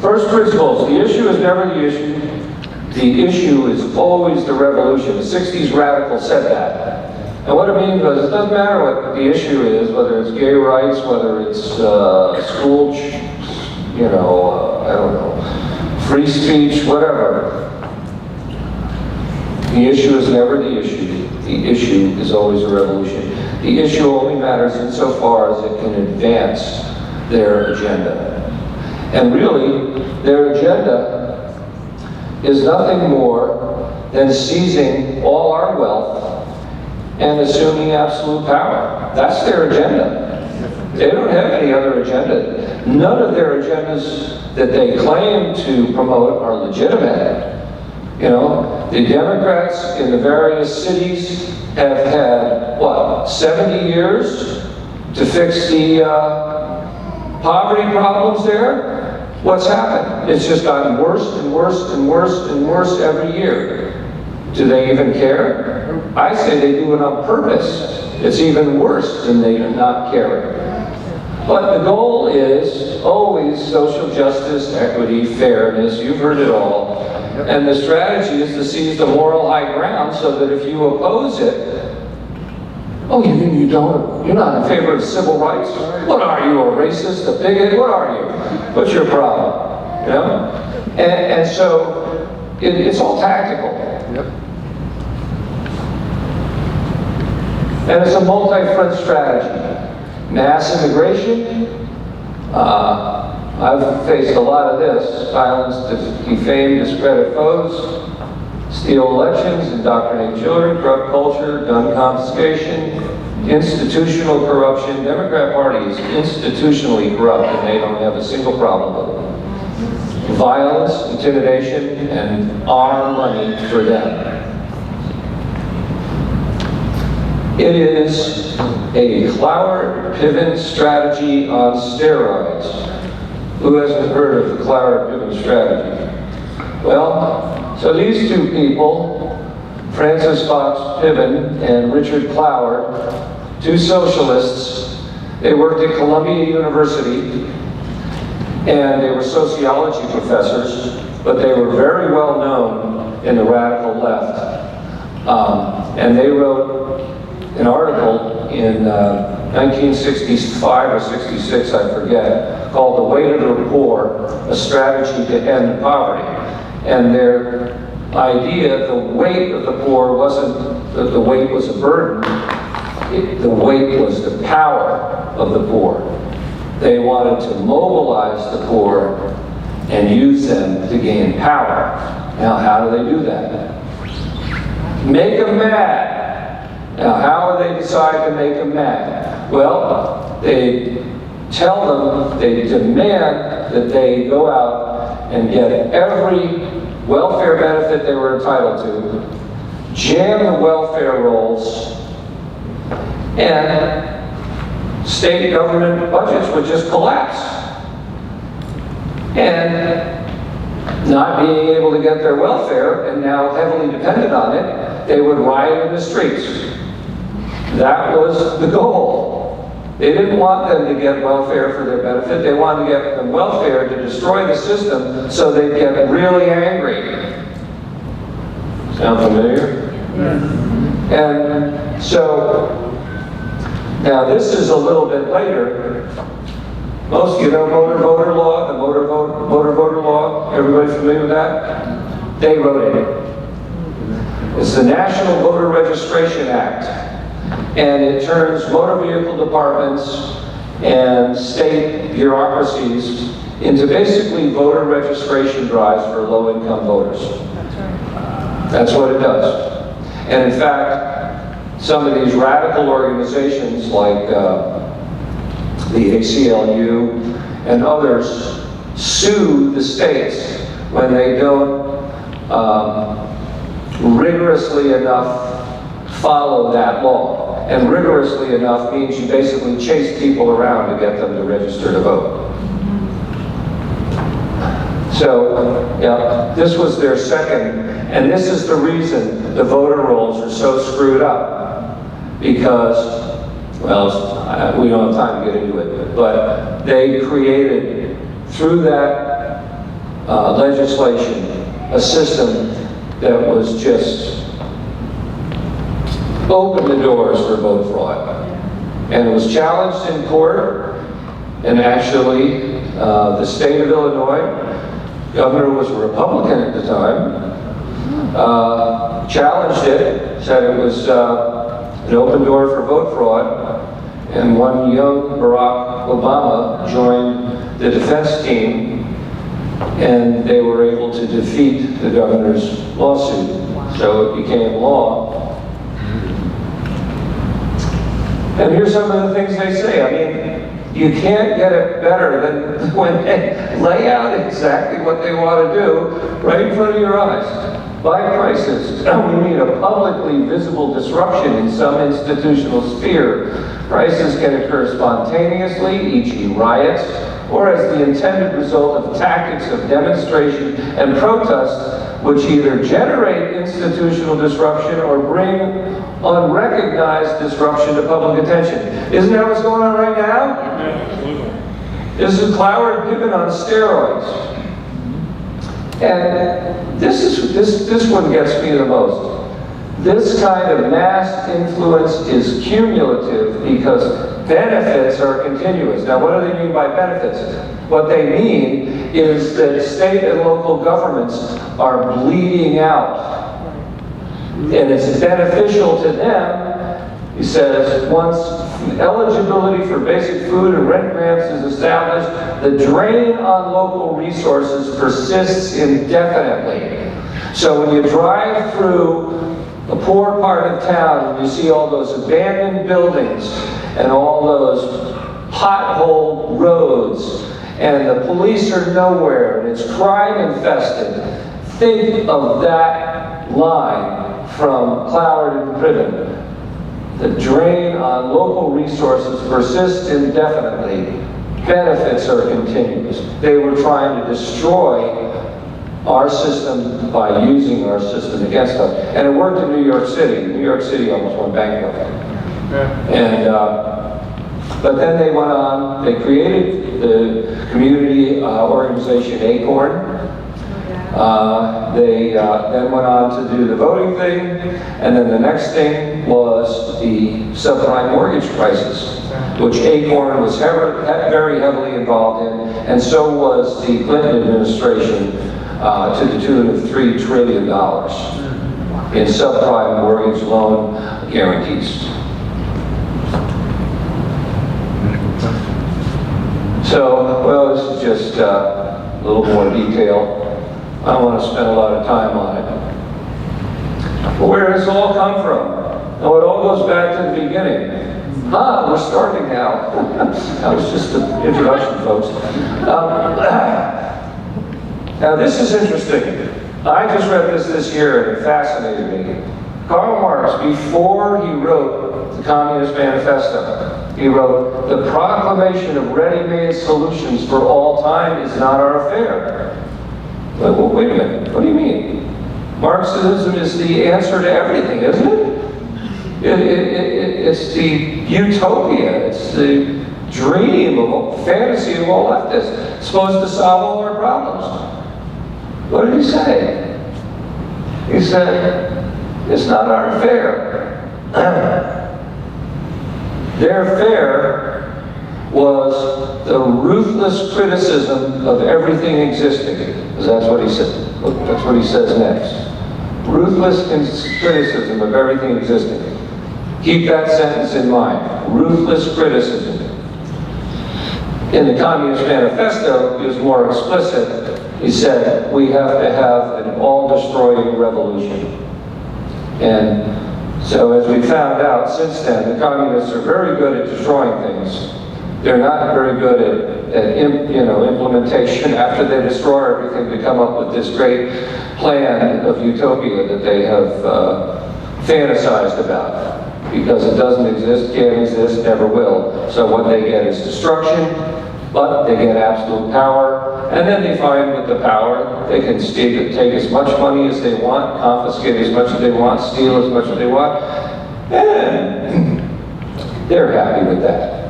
First principles, the issue is never the issue. The issue is always the revolution. The 60s radicals said that. And what it means was, it doesn't matter what the issue is, whether it's gay rights, whether it's school, you know, I don't know, free speech, whatever. The issue is never the issue. The issue is always a revolution. The issue only matters insofar as it can advance their agenda. And really, their agenda is nothing more than seizing all our wealth and assuming absolute power. That's their agenda. They don't have any other agenda. None of their agendas that they claim to promote are legitimate. You know, the Democrats in the various cities have had, what, 70 years to fix the poverty problems there? What's happened? It's just gotten worse and worse and worse and worse every year. Do they even care? I say they do it on purpose. It's even worse than they not caring. But the goal is always social justice, equity, fairness. You've heard it all. And the strategy is to seize the moral high ground so that if you oppose it, oh, you mean you don't? You're not in favor of civil rights? What are you, a racist, a bigot? What are you? What's your problem? You know? And so it's all tactical. Yep. And it's a multi-front strategy. Mass immigration. I've faced a lot of this. Silence, defame, discredit foes, steal elections, indoctrinate children, corrupt culture, gun confiscation, institutional corruption. Democrat Party is institutionally corrupt and they don't have a single problem with it. Violence, intimidation, and arm money for them. It is a Cloward-Piven strategy on steroids. Who hasn't heard of the Cloward-Piven strategy? Well, so these two people, Francis Fox Piven and Richard Cloward, two socialists, they worked at Columbia University and they were sociology professors, but they were very well known in the radical left. And they wrote an article in 1965 or 66, I forget, called The Weight of the Poor, A Strategy to End Poverty. And their idea, the weight of the poor wasn't that the weight was a burden, the weight was the power of the poor. They wanted to mobilize the poor and use them to gain power. Now, how do they do that? Make them mad. Now, how do they decide to make them mad? Well, they tell them, they demand that they go out and get every welfare benefit they were entitled to, jam the welfare rolls, and state government budgets would just collapse. And not being able to get their welfare, and now heavily dependent on it, they would riot in the streets. That was the goal. They didn't want them to get welfare for their benefit. They wanted to get them welfare to destroy the system so they'd get really angry. Sound familiar? Yeah. And so, now this is a little bit later. Most of you know motor voter law, the motor voter law. Everybody familiar with that? They wrote it. It's the National Voter Registration Act. And it turns motor vehicle departments and state bureaucracies into basically voter registration drives for low-income voters. That's what it does. And in fact, some of these radical organizations like the ACLU and others sue the states when they don't rigorously enough follow that law. And rigorously enough means you basically chase people around to get them to register to vote. So, yeah, this was their second, and this is the reason the voter rolls are so screwed up. Because, well, we don't have time to get into it, but they created, through that legislation, a system that was just opened the doors for vote fraud. And it was challenged in court, and actually the state of Illinois, governor was a Republican at the time, challenged it, said it was an open door for vote fraud, and one young Barack Obama joined the defense team, and they were able to defeat the governor's lawsuit. So it became law. And here's some of the things they say. I mean, you can't get it better than when they lay out exactly what they want to do right in front of your eyes. By crisis, we mean a publicly visible disruption in some institutional sphere. Crises can occur spontaneously, e.g. riots, or as the intended result of tactics of demonstration and protest, which either generate institutional disruption or bring unrecognized disruption to public attention. Isn't that what's going on right now? This is Cloward-Piven on steroids. And this one gets me the most. This kind of mass influence is cumulative because benefits are continuous. Now, what do they mean by benefits? What they mean is that state and local governments are bleeding out. And it's beneficial to them, he says, once eligibility for basic food and rent grants is established, the drain on local resources persists indefinitely. So when you drive through a poor part of town and you see all those abandoned buildings and all those pothole roads and the police are nowhere and it's crime infested, think of that line from Cloward-Piven. The drain on local resources persists indefinitely. Benefits are continuous. They were trying to destroy our system by using our system against us. And it worked in New York City. New York City almost went bankrupt. And, but then they went on, they created the community organization ACORN. They then went on to do the voting thing, and then the next thing was the subprime mortgage crisis, which ACORN was very heavily involved in, and so was the Clinton administration to the tune of $3 trillion in subprime mortgage loan guarantees. So, well, this is just a little more detail. I don't want to spend a lot of time on it. But where does it all come from? Oh, it all goes back to the beginning. We're starting now. That was just an introduction, folks. Now, this is interesting. I just read this year and it fascinated me. Karl Marx, before he wrote the Communist Manifesto, he wrote, "The proclamation of ready-made solutions for all time is not our affair." Well, wait a minute, what do you mean? Marxism is the answer to everything, isn't it? It's the utopia, it's the dream of fantasy of all leftists. It's supposed to solve all our problems. What did he say? He said, it's not our affair. Their affair was the ruthless criticism of everything existing. Because that's what he said. That's what he says next. Ruthless criticism of everything existing. Keep that sentence in mind. Ruthless criticism. In the Communist Manifesto, he was more explicit. He said, we have to have an all-destroying revolution. And so as we found out since then, the communists are very good at destroying things. They're not very good at implementation after they destroy everything to come up with this great plan of utopia that they have fantasized about. Because it doesn't exist, can't exist, never will. So what they get is destruction, but they get absolute power, and then they find with the power they can take as much money as they want, confiscate as much as they want, steal as much as they want, and they're happy with that.